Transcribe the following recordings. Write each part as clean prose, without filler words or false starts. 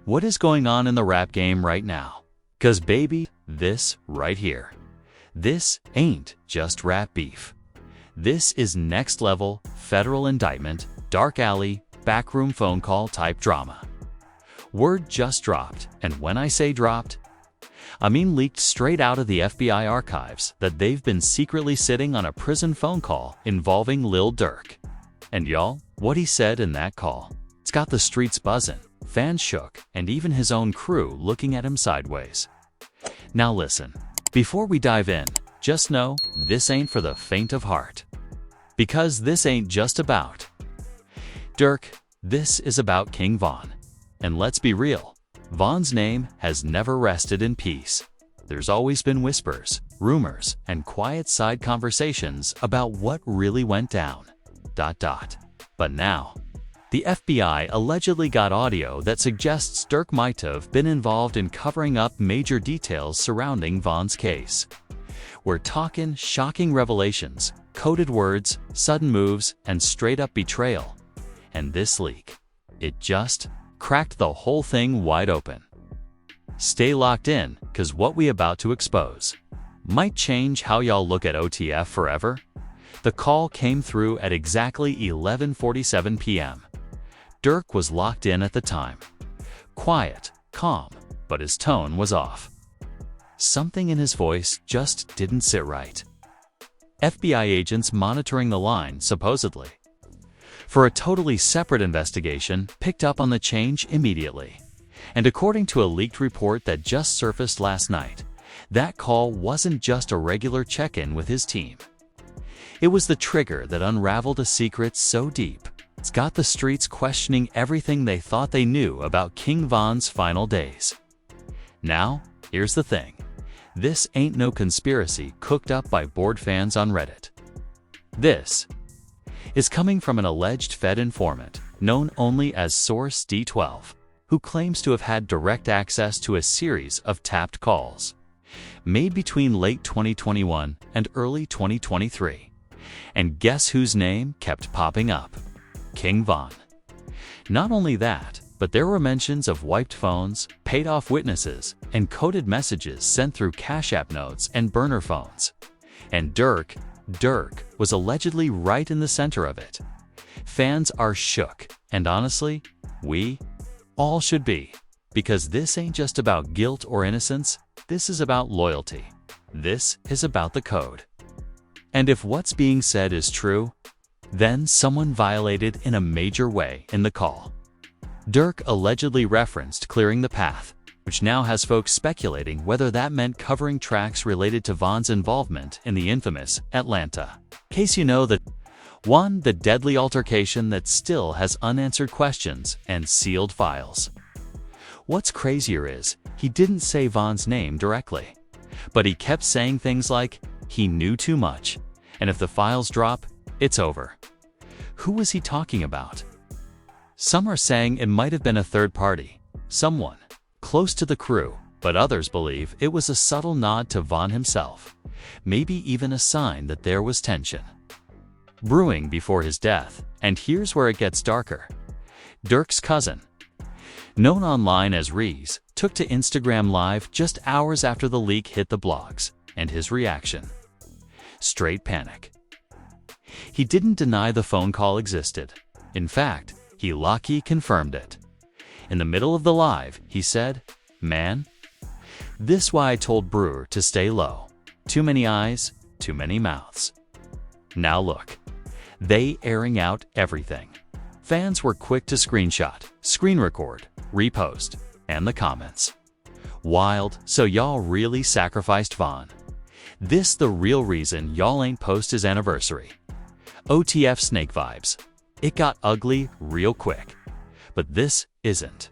What is going on in the rap game right now? 'Cause baby, this right here. This ain't just rap beef. This is next level, federal indictment, dark alley, backroom phone call type drama. Word just dropped, and when I say dropped, I mean leaked straight out of the FBI archives that they've been secretly sitting on a prison phone call involving Lil Durk. And y'all, what he said in that call, it's got the streets buzzing, fans shook, and even his own crew looking at him sideways. Now listen, before we dive in, just know this ain't for the faint of heart. Because this ain't just about Durk, this is about King Von. And let's be real, Von's name has never rested in peace. There's always been whispers, rumors, and quiet side conversations about what really went down. But now, the FBI allegedly got audio that suggests Durk might have been involved in covering up major details surrounding Von's case. We're talking shocking revelations, coded words, sudden moves, and straight-up betrayal. And this leak, it just cracked the whole thing wide open. Stay locked in, 'cause what we about to expose might change how y'all look at OTF forever. The call came through at exactly 11:47 p.m. Durk was locked in at the time. Quiet, calm, but his tone was off. Something in his voice just didn't sit right. FBI agents monitoring the line, supposedly, for a totally separate investigation, picked up on the change immediately. And according to a leaked report that just surfaced last night, that call wasn't just a regular check-in with his team. It was the trigger that unraveled a secret so deep, it's got the streets questioning everything they thought they knew about King Von's final days. Now, here's the thing. This ain't no conspiracy cooked up by bored fans on Reddit. This is coming from an alleged Fed informant, known only as Source D12, who claims to have had direct access to a series of tapped calls made between late 2021 and early 2023. And guess whose name kept popping up? King Von. Not only that, but there were mentions of wiped phones, paid-off witnesses, and coded messages sent through Cash App notes and burner phones. And Durk was allegedly right in the center of it. Fans are shook, and honestly, we all should be. Because this ain't just about guilt or innocence, this is about loyalty. This is about the code. And if what's being said is true, then someone violated in a major way in the call. Durk allegedly referenced clearing the path, which now has folks speculating whether that meant covering tracks related to Von's involvement in the infamous Atlanta case. You know, the deadly altercation that still has unanswered questions and sealed files. What's crazier is, he didn't say Von's name directly, but he kept saying things like, he knew too much, and if the files drop, it's over. Who was he talking about? Some are saying it might have been a third party, someone close to the crew, but others believe it was a subtle nod to Von himself, maybe even a sign that there was tension brewing before his death. And here's where it gets darker. Durk's cousin, known online as Reese, took to Instagram Live just hours after the leak hit the blogs, and his reaction? Straight panic. He didn't deny the phone call existed. In fact, he low-key confirmed it. In the middle of the live, he said, "Man, this why I told Brewer to stay low. Too many eyes, too many mouths." Now look, they airing out everything. Fans were quick to screenshot, screen record, repost, and the comments. Wild, so y'all really sacrificed Von. This the real reason y'all ain't post his anniversary. OTF snake vibes. It got ugly real quick. But this isn't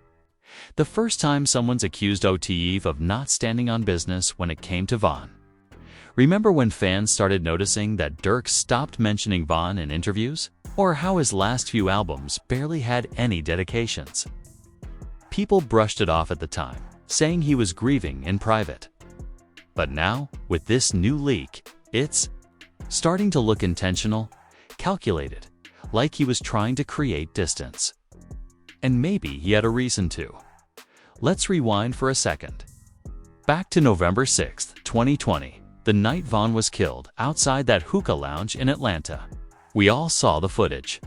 the first time someone's accused OTF of not standing on business when it came to Von. Remember when fans started noticing that Durk stopped mentioning Von in interviews? Or how his last few albums barely had any dedications? People brushed it off at the time, saying he was grieving in private. But now, with this new leak, it's starting to look intentional, calculated, like he was trying to create distance. And maybe he had a reason to. Let's rewind for a second. Back to November 6, 2020, the night Vaughn was killed outside that hookah lounge in Atlanta. We all saw the footage.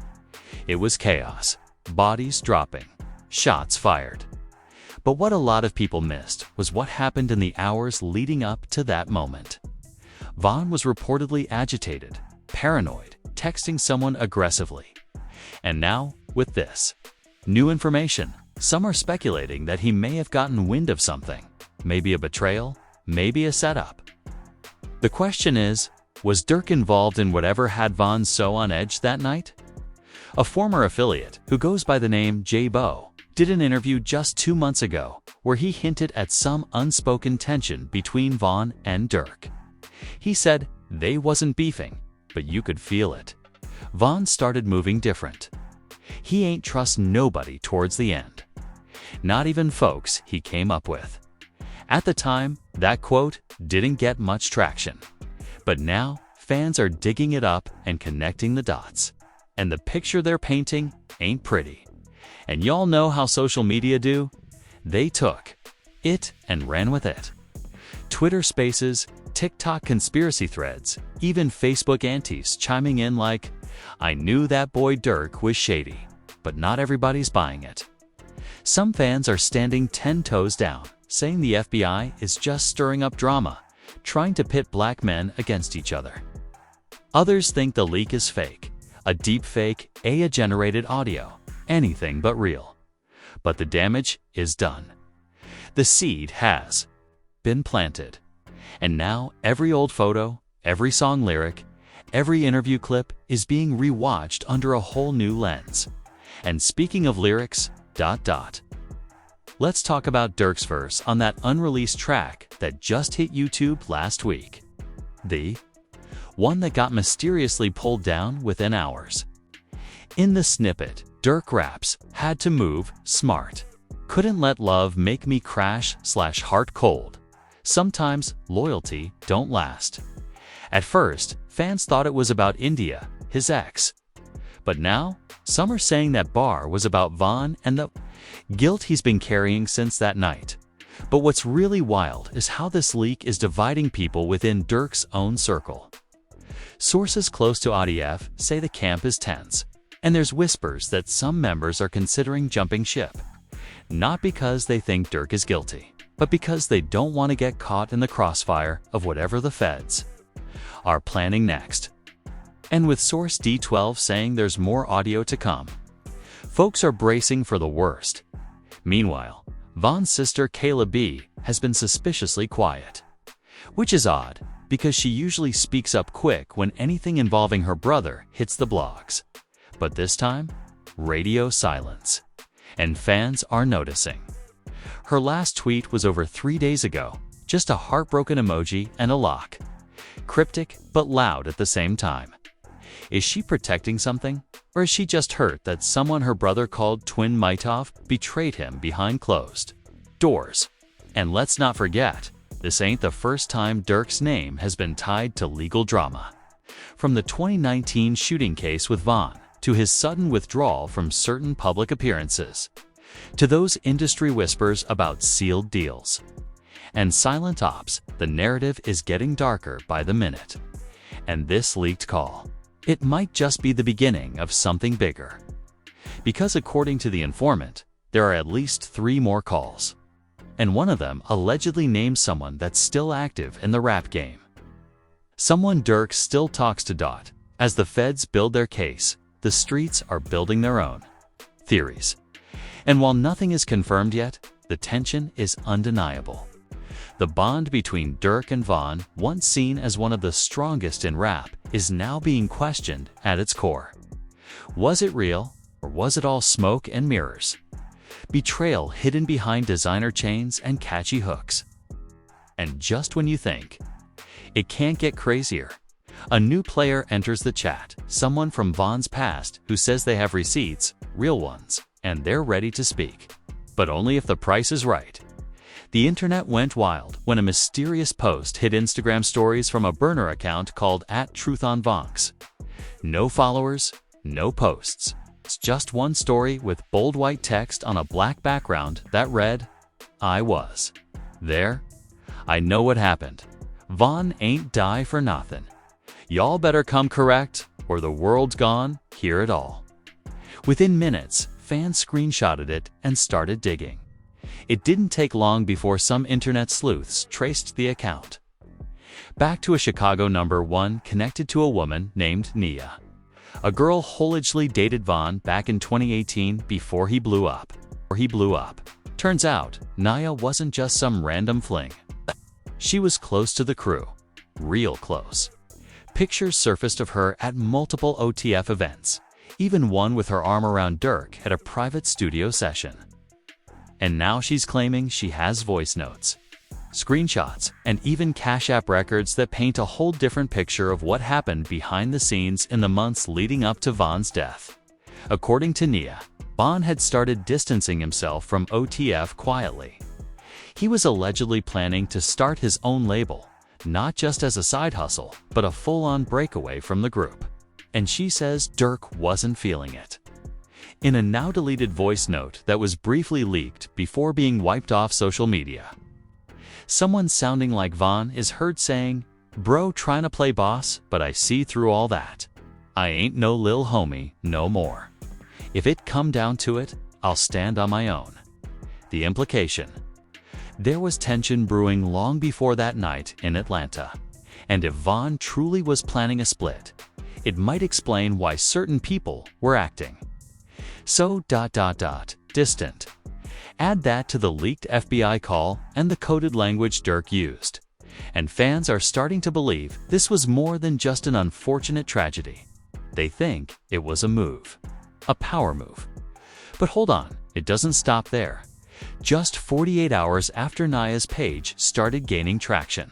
It was chaos, bodies dropping, shots fired. But what a lot of people missed was what happened in the hours leading up to that moment. Vaughn was reportedly agitated, paranoid, texting someone aggressively. And now, with this new information, some are speculating that he may have gotten wind of something, maybe a betrayal, maybe a setup. The question is, was Durk involved in whatever had Vaughn so on edge that night? A former affiliate, who goes by the name J-Bo, did an interview just 2 months ago where he hinted at some unspoken tension between Vaughn and Durk. He said they wasn't beefing, but you could feel it. Vaughn started moving different. He ain't trust nobody towards the end. Not even folks he came up with. At the time, that quote didn't get much traction. But now, fans are digging it up and connecting the dots. And the picture they're painting ain't pretty. And y'all know how social media do? They took it and ran with it. Twitter Spaces, TikTok conspiracy threads, even Facebook antis chiming in like, I knew that boy Durk was shady, but not everybody's buying it. Some fans are standing 10 toes down, saying the FBI is just stirring up drama, trying to pit black men against each other. Others think the leak is fake, a deep fake, AI-generated audio, anything but real. But the damage is done. The seed has been planted. And now every old photo, every song lyric, every interview clip is being rewatched under a whole new lens. And speaking of lyrics, let's talk about Durk's verse on that unreleased track that just hit YouTube last week. The one that got mysteriously pulled down within hours. In the snippet, Durk raps, had to move, smart. Couldn't let love make me crash/heart cold. Sometimes loyalty don't last. At first, fans thought it was about India, his ex. But now, some are saying that bar was about Vaughn and the guilt he's been carrying since that night. But what's really wild is how this leak is dividing people within Durk's own circle. Sources close to ADF say the camp is tense, and there's whispers that some members are considering jumping ship. Not because they think Durk is guilty, but because they don't want to get caught in the crossfire of whatever the feds are planning next. And with source D12 saying there's more audio to come, folks are bracing for the worst. Meanwhile, Vaughn's sister Kayla B has been suspiciously quiet. Which is odd, because she usually speaks up quick when anything involving her brother hits the blogs. But this time, radio silence. And fans are noticing. Her last tweet was over 3 days ago, just a heartbroken emoji and a lock. Cryptic but loud at the same time. Is she protecting something? Or is she just hurt that someone her brother called Twin Mitov betrayed him behind closed doors? And let's not forget, this ain't the first time Durk's name has been tied to legal drama. From the 2019 shooting case with Vaughn, to his sudden withdrawal from certain public appearances, to those industry whispers about sealed deals. And silent ops, the narrative is getting darker by the minute. And this leaked call, it might just be the beginning of something bigger. Because according to the informant, there are at least 3 more calls. And one of them allegedly names someone that's still active in the rap game. Someone Durk still talks to. As the feds build their case, the streets are building their own theories. And while nothing is confirmed yet, the tension is undeniable. The bond between Durk and Vaughn, once seen as one of the strongest in rap, is now being questioned at its core. Was it real, or was it all smoke and mirrors? Betrayal hidden behind designer chains and catchy hooks. And just when you think it can't get crazier, a new player enters the chat, someone from Vaughn's past who says they have receipts, real ones, and they're ready to speak. But only if the price is right. The internet went wild when a mysterious post hit Instagram stories from a burner account called @TruthOnVonks. No followers, no posts, It's just one story with bold white text on a black background that read, "I was there. I know what happened. Vaughn ain't die for nothing. Y'all better come correct or the world's gone hear it all." Within minutes, fans screenshotted it and started digging. It didn't take long before some internet sleuths traced the account back to a Chicago #1 connected to a woman named Nia. A girl allegedly dated Vaughn back in 2018 before he blew up. Turns out, Nia wasn't just some random fling. She was close to the crew. Real close. Pictures surfaced of her at multiple OTF events, even one with her arm around Durk at a private studio session. And now she's claiming she has voice notes, screenshots, and even Cash App records that paint a whole different picture of what happened behind the scenes in the months leading up to Vaughn's death. According to Nia, Vaughn had started distancing himself from OTF quietly. He was allegedly planning to start his own label, not just as a side hustle, but a full-on breakaway from the group. And she says Durk wasn't feeling it. In a now-deleted voice note that was briefly leaked before being wiped off social media, someone sounding like Vaughn is heard saying, "Bro trying to play boss, but I see through all that. I ain't no lil homie no more. If it come down to it, I'll stand on my own." The implication: there was tension brewing long before that night in Atlanta. And if Vaughn truly was planning a split, it might explain why certain people were acting so distant. Add that to the leaked FBI call and the coded language Durk used, and fans are starting to believe this was more than just an unfortunate tragedy. They think it was a move, a power move. But hold on, it doesn't stop there. Just 48 hours after Nia's page started gaining traction,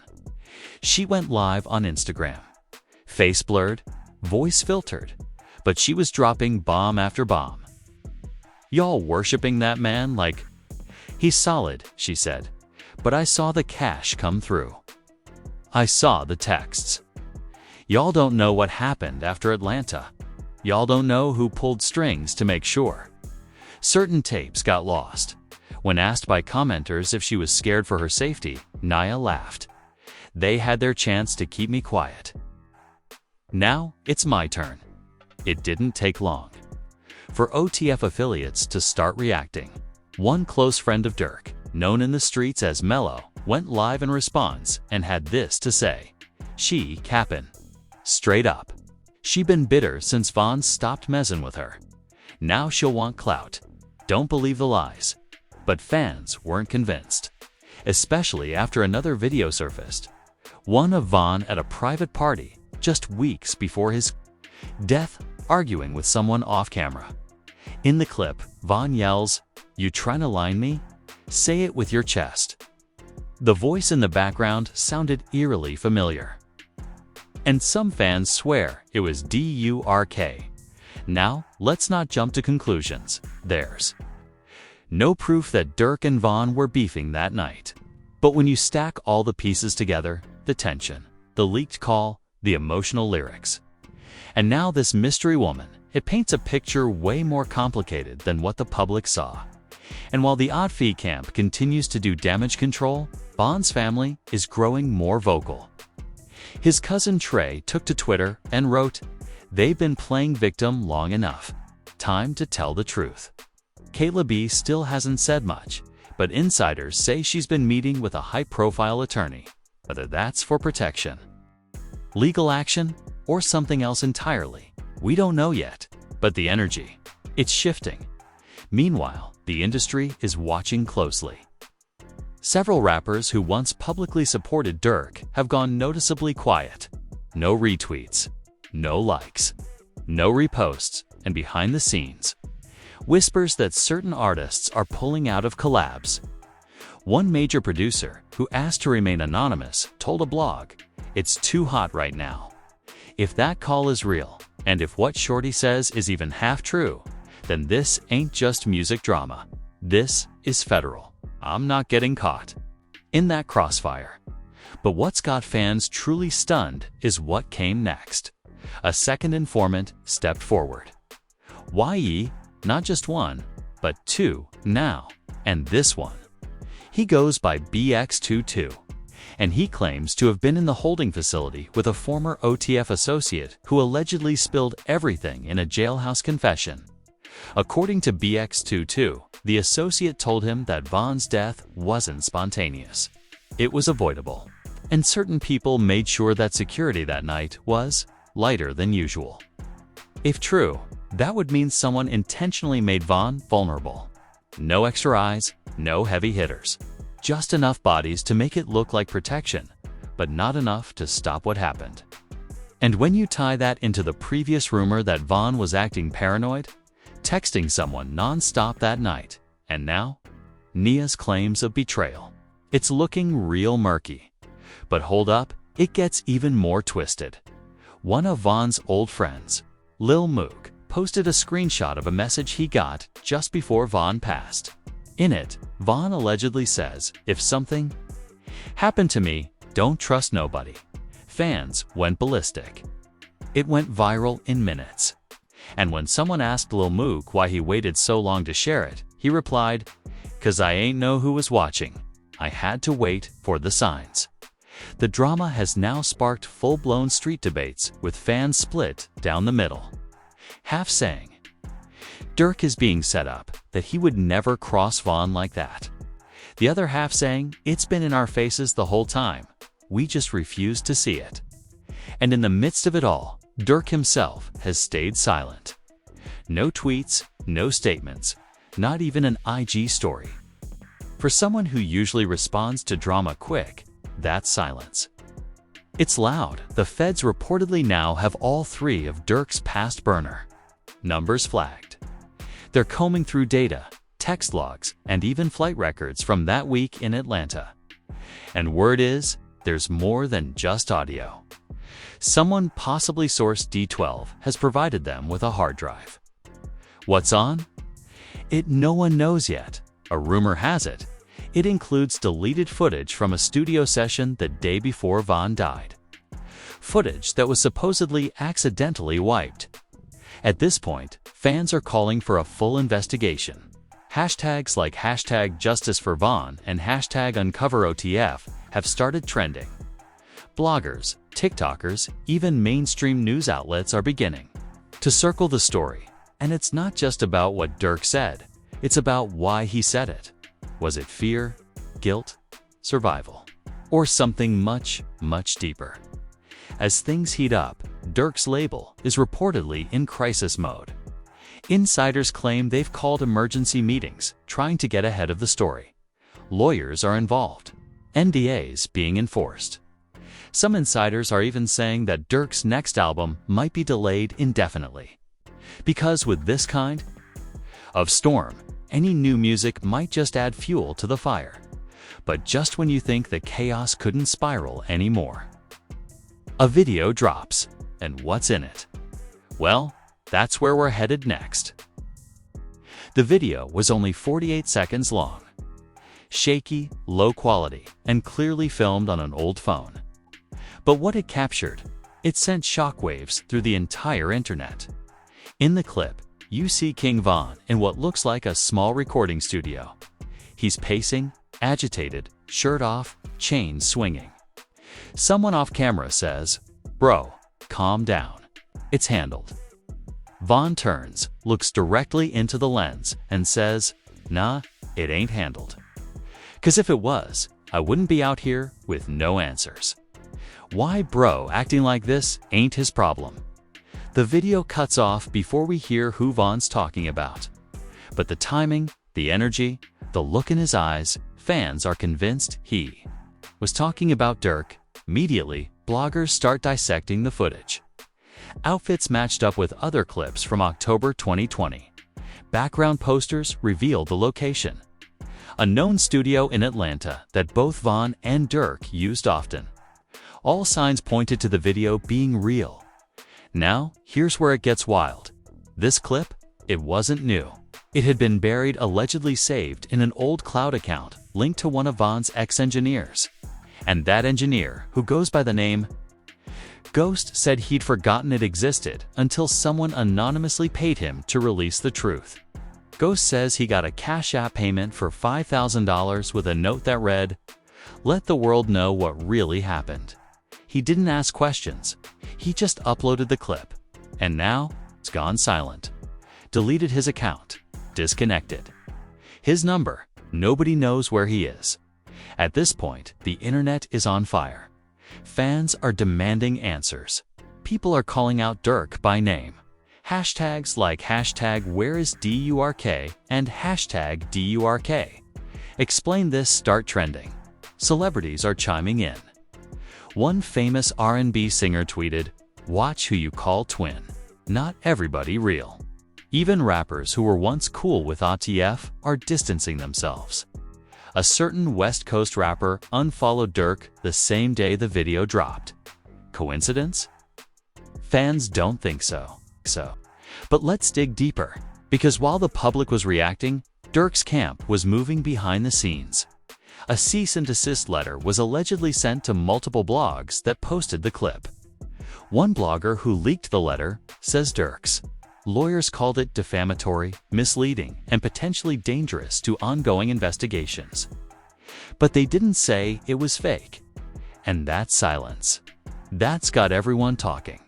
she went live on Instagram. Face blurred, voice filtered, but she was dropping bomb after bomb. "Y'all worshiping that man like he's solid," she said, "but I saw the cash come through. I saw the texts. Y'all don't know what happened after Atlanta. Y'all don't know who pulled strings to make sure. Certain tapes got lost." When asked by commenters if she was scared for her safety, Nia laughed. "They had their chance to keep me quiet. Now it's my turn." It didn't take long for OTF affiliates to start reacting. One close friend of Durk, known in the streets as Mello, went live in response and had this to say: "She cappin'. Straight up. She been bitter since Vaughn stopped mezzin' with her. Now she'll want clout. Don't believe the lies." But fans weren't convinced, especially after another video surfaced, one of Vaughn at a private party just weeks before his death, arguing with someone off camera. In the clip, Vaughn yells, "You trying to line me? Say it with your chest." The voice in the background sounded eerily familiar, and some fans swear it was Durk. Now, let's not jump to conclusions. There's no proof that Durk and Vaughn were beefing that night. But when you stack all the pieces together, the tension, the leaked call, the emotional lyrics, and now this mystery woman, it paints a picture way more complicated than what the public saw. And while the Odd Fee camp continues to do damage control, Vaughn's family is growing more vocal. His cousin Trey took to Twitter and wrote, "They've been playing victim long enough. Time to tell the truth." Kayla B still hasn't said much, but insiders say she's been meeting with a high-profile attorney, whether that's for protection, legal action, or something else entirely. We don't know yet, but the energy, it's shifting. Meanwhile, the industry is watching closely. Several rappers who once publicly supported Durk have gone noticeably quiet. No retweets, no likes, no reposts, and behind the scenes, whispers that certain artists are pulling out of collabs. One major producer, who asked to remain anonymous, told a blog, "It's too hot right now. If that call is real, and if what Shorty says is even half true, then this ain't just music drama. This is federal. I'm not getting caught in that crossfire." But what's got fans truly stunned is what came next. A second informant stepped forward. YE, not just one, but two now, and this one. He goes by BX22, and he claims to have been in the holding facility with a former OTF associate who allegedly spilled everything in a jailhouse confession. According to BX22, the associate told him that Vaughn's death wasn't spontaneous. It was avoidable, and certain people made sure that security that night was lighter than usual. If true, that would mean someone intentionally made Vaughn vulnerable. No extra eyes, no heavy hitters. Just enough bodies to make it look like protection, but not enough to stop what happened. And when you tie that into the previous rumor that Vaughn was acting paranoid, texting someone non-stop that night, and now, Nia's claims of betrayal. It's looking real murky. But hold up, it gets even more twisted. One of Vaughn's old friends, Lil Mook, posted a screenshot of a message he got just before Vaughn passed. In it, Vaughn allegedly says, "If something happened to me, don't trust nobody." Fans went ballistic. It went viral in minutes. And when someone asked Lil Mook why he waited so long to share it, he replied, "'Cause I ain't know who was watching. I had to wait for the signs." The drama has now sparked full-blown street debates with fans split down the middle. Half saying, Durk is being set up, that he would never cross Vaughn like that. The other half saying, it's been in our faces the whole time. We just refuse to see it. And in the midst of it all, Durk himself has stayed silent. No tweets, no statements, not even an IG story. For someone who usually responds to drama quick, that's silence. It's loud. The feds reportedly now have all three of Durk's past burner numbers flagged. They're combing through data, text logs, and even flight records from that week in Atlanta. And word is, there's more than just audio. Someone, possibly source D12, has provided them with a hard drive. What's on it? No one knows yet. A rumor has it, it includes deleted footage from a studio session the day before Vaughn died. Footage that was supposedly accidentally wiped. At this point, fans are calling for a full investigation. Hashtags like #JusticeForVaughn and #UncoverOTF have started trending. Bloggers, TikTokers, even mainstream news outlets are beginning to circle the story. And it's not just about what Durk said, it's about why he said it. Was it fear, guilt, survival, or something much, much deeper? As things heat up, Durk's label is reportedly in crisis mode. Insiders claim they've called emergency meetings, trying to get ahead of the story. Lawyers are involved, NDAs being enforced. Some insiders are even saying that Durk's next album might be delayed indefinitely. Because with this kind of storm, any new music might just add fuel to the fire. But just when you think the chaos couldn't spiral anymore, a video drops, and what's in it? Well, that's where we're headed next. The video was only 48 seconds long. Shaky, low quality, and clearly filmed on an old phone. But what it captured, it sent shockwaves through the entire internet. In the clip, you see King Von in what looks like a small recording studio. He's pacing, agitated, shirt off, chains swinging. Someone off camera says, "Bro, calm down. It's handled." Von turns, looks directly into the lens, and says, "Nah, it ain't handled. 'Cause if it was, I wouldn't be out here with no answers." Why bro acting like this ain't his problem. The video cuts off before we hear who Von's talking about. But the timing, the energy, the look in his eyes, fans are convinced he was talking about Durk. Immediately, bloggers start dissecting the footage. Outfits matched up with other clips from October 2020. Background posters reveal the location. A known studio in Atlanta that both Von and Durk used often. All signs pointed to the video being real. Now, here's where it gets wild. This clip, it wasn't new. It had been buried, allegedly saved in an old cloud account linked to one of Von's ex-engineers. And that engineer, who goes by the name Ghost said he'd forgotten it existed until someone anonymously paid him to release the truth. Ghost says he got a Cash App payment for $5,000 with a note that read, "Let the world know what really happened." He didn't ask questions. He just uploaded the clip. And now, it's gone silent. Deleted his account. Disconnected. His number, nobody knows where he is. At this point, the internet is on fire. Fans are demanding answers. People are calling out Durk by name. Hashtags like #WhereIsDurk and #DURK. Explain this start trending. Celebrities are chiming in. One famous R&B singer tweeted, "Watch who you call twin. Not everybody real." Even rappers who were once cool with ATF are distancing themselves. A certain West Coast rapper unfollowed Durk the same day the video dropped. Coincidence? Fans don't think so. But let's dig deeper, because while the public was reacting, Durk's camp was moving behind the scenes. A cease and desist letter was allegedly sent to multiple blogs that posted the clip. One blogger who leaked the letter says Durk's lawyers called it defamatory, misleading, and potentially dangerous to ongoing investigations. But they didn't say it was fake. And that silence, that's got everyone talking.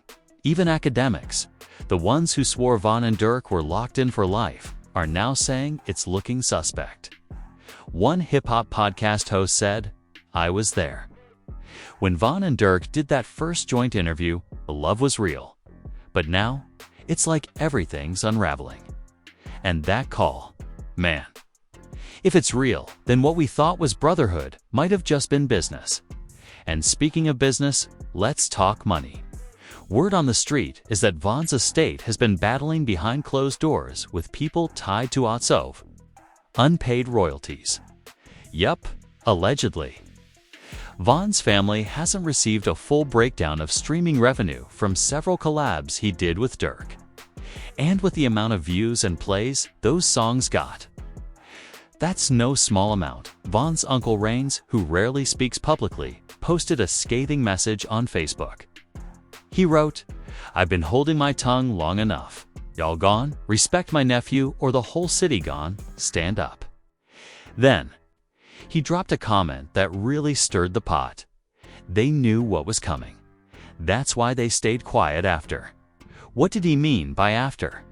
Even academics, the ones who swore Von and Durk were locked in for life, are now saying it's looking suspect. One hip-hop podcast host said, "I was there. When Von and Durk did that first joint interview, the love was real. But now, it's like everything's unraveling." And that call, man. If it's real, then what we thought was brotherhood might have just been business. And speaking of business, let's talk money. Word on the street is that Von's estate has been battling behind closed doors with people tied to Otsov. Unpaid royalties. Yup, allegedly. Von's family hasn't received a full breakdown of streaming revenue from several collabs he did with Durk. And with the amount of views and plays those songs got. That's no small amount. Von's uncle Rains, who rarely speaks publicly, posted a scathing message on Facebook. He wrote, "I've been holding my tongue long enough. Y'all gone? Respect my nephew or the whole city gone. Stand up." Then, he dropped a comment that really stirred the pot. They knew what was coming. That's why they stayed quiet after. What did he mean by after?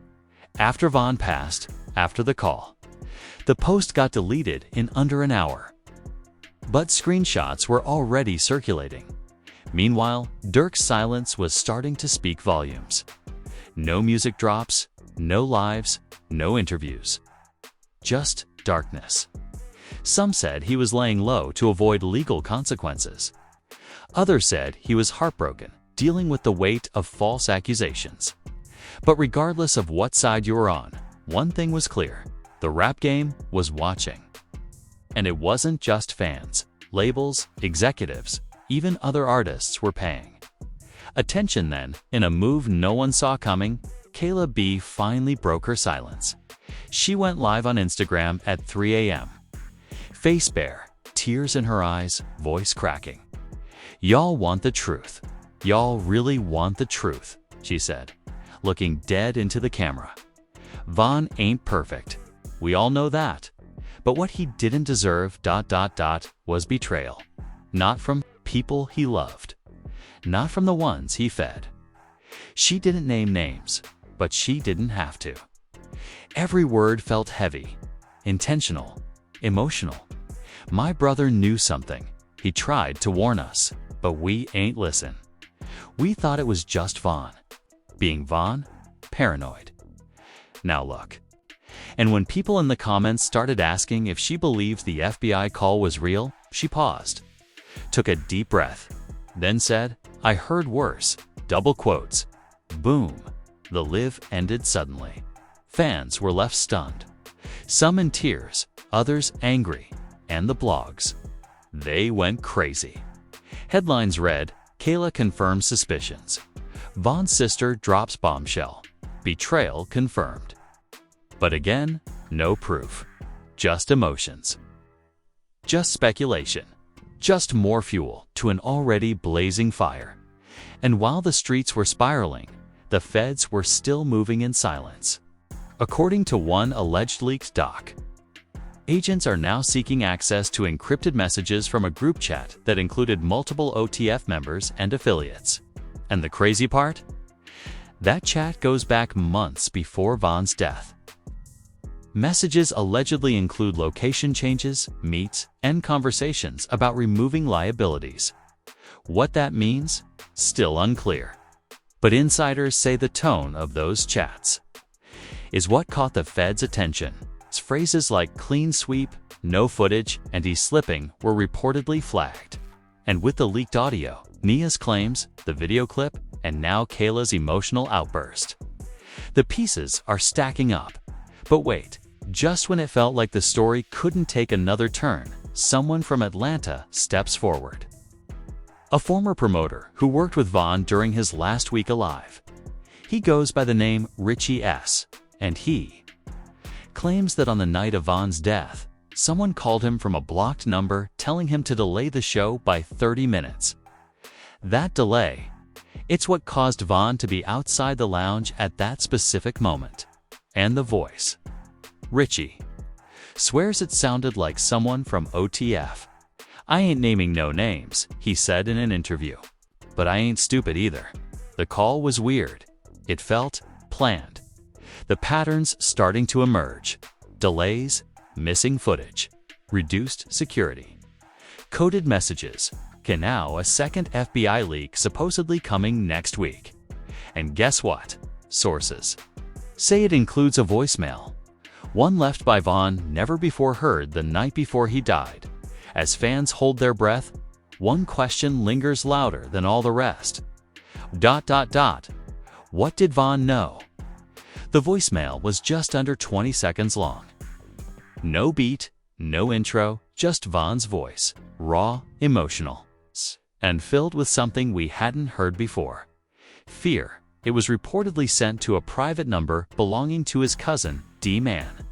After Von passed, after the call. The post got deleted in under an hour. But screenshots were already circulating. Meanwhile, Durk's silence was starting to speak volumes. No music drops, no lives, no interviews. Just darkness. Some said he was laying low to avoid legal consequences. Others said he was heartbroken, dealing with the weight of false accusations. But regardless of what side you were on, one thing was clear: the rap game was watching. And it wasn't just fans. Labels, executives, even other artists were paying attention. Then, in a move no one saw coming, Kayla B finally broke her silence. She went live on Instagram at 3 a.m. Face bare, tears in her eyes, voice cracking. "Y'all want the truth. Y'all really want the truth," she said, looking dead into the camera. Von ain't perfect. We all know that. But what he didn't deserve ... was betrayal. Not from people he loved. Not from the ones he fed. She didn't name names, but she didn't have to. Every word felt heavy, intentional, emotional. My brother knew something. He tried to warn us, but we ain't listen. We thought it was just Von. Being Von, paranoid. Now look. And when people in the comments started asking if she believed the FBI call was real, she paused, took a deep breath, then said, "I heard worse," double quotes. Boom. The live ended suddenly. Fans were left stunned. Some in tears, others angry, and the blogs. They went crazy. Headlines read, "Kayla confirms suspicions. Von's sister drops bombshell. Betrayal confirmed." But again, no proof. Just emotions. Just speculation. Just more fuel to an already blazing fire. And while the streets were spiraling, the feds were still moving in silence. According to one alleged leaked doc, agents are now seeking access to encrypted messages from a group chat that included multiple OTF members and affiliates. And the crazy part? That chat goes back months before Von's death. Messages allegedly include location changes, meets, and conversations about removing liabilities. What that means? Still unclear. But insiders say the tone of those chats is what caught the feds' attention. Phrases like clean sweep, no footage, and he's slipping were reportedly flagged. And with the leaked audio, Nia's claims, the video clip, and now Kayla's emotional outburst, the pieces are stacking up. But wait, just when it felt like the story couldn't take another turn, someone from Atlanta steps forward. A former promoter who worked with Von during his last week alive. He goes by the name Richie S., and he claims that on the night of Von's death, someone called him from a blocked number telling him to delay the show by 30 minutes. That delay, it's what caused Von to be outside the lounge at that specific moment. And the voice, Richie, swears it sounded like someone from OTF. "I ain't naming no names," he said in an interview. "But I ain't stupid either." The call was weird. It felt planned. The patterns starting to emerge. Delays, missing footage, reduced security, coded messages. Now a second FBI leak supposedly coming next week. And guess what? Sources say it includes a voicemail, one left by Von never before heard the night before he died. As fans hold their breath, one question lingers louder than all the rest. ... What did Von know? The voicemail was just under 20 seconds long. No beat, no intro, just Von's voice, raw, emotional, and filled with something we hadn't heard before. Fear. It was reportedly sent to a private number belonging to his cousin, D-Man.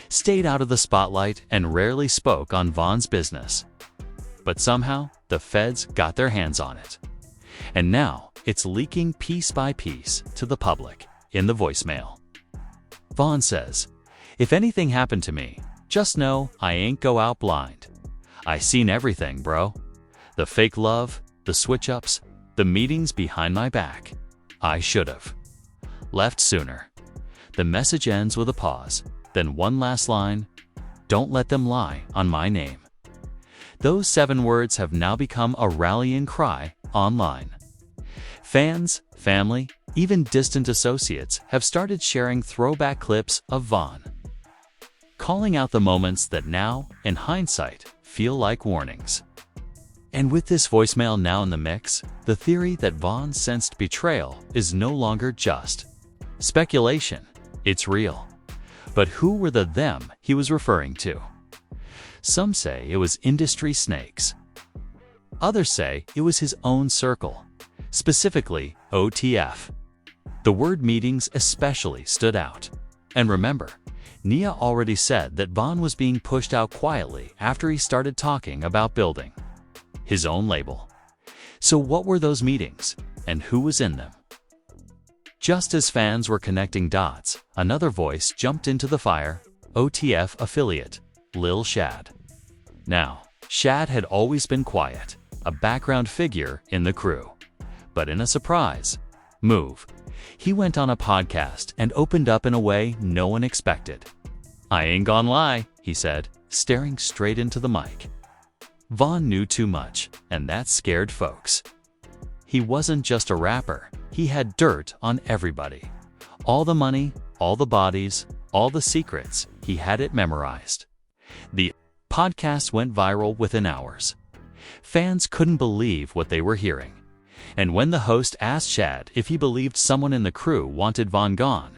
Stayed out of the spotlight and rarely spoke on Von's business. But somehow, the feds got their hands on it. And now, it's leaking piece by piece to the public. In the voicemail, Von says, "If anything happened to me, just know I ain't go out blind. I seen everything, bro. The fake love, the switch-ups, the meetings behind my back. I should've left sooner." The message ends with a pause, then one last line, "Don't let them lie on my name." Those 7 words have now become a rallying cry online. Fans, family, even distant associates have started sharing throwback clips of Von, calling out the moments that now, in hindsight, feel like warnings. And with this voicemail now in the mix, the theory that Von sensed betrayal is no longer just speculation, it's real. But who were the them he was referring to? Some say it was industry snakes. Others say it was his own circle, specifically OTF. The word meetings especially stood out. And remember, Nia already said that Von was being pushed out quietly after he started talking about building his own label. So what were those meetings, and who was in them? Just as fans were connecting dots, another voice jumped into the fire, OTF affiliate, Lil Shad. Now, Shad had always been quiet, a background figure in the crew. But in a surprise move, he went on a podcast and opened up in a way no one expected. "I ain't gonna lie," he said, staring straight into the mic. Von knew too much, and that scared folks. He wasn't just a rapper, he had dirt on everybody. All the money, all the bodies, all the secrets, he had it memorized. The podcast went viral within hours. Fans couldn't believe what they were hearing. And when the host asked Shad if he believed someone in the crew wanted Von gone,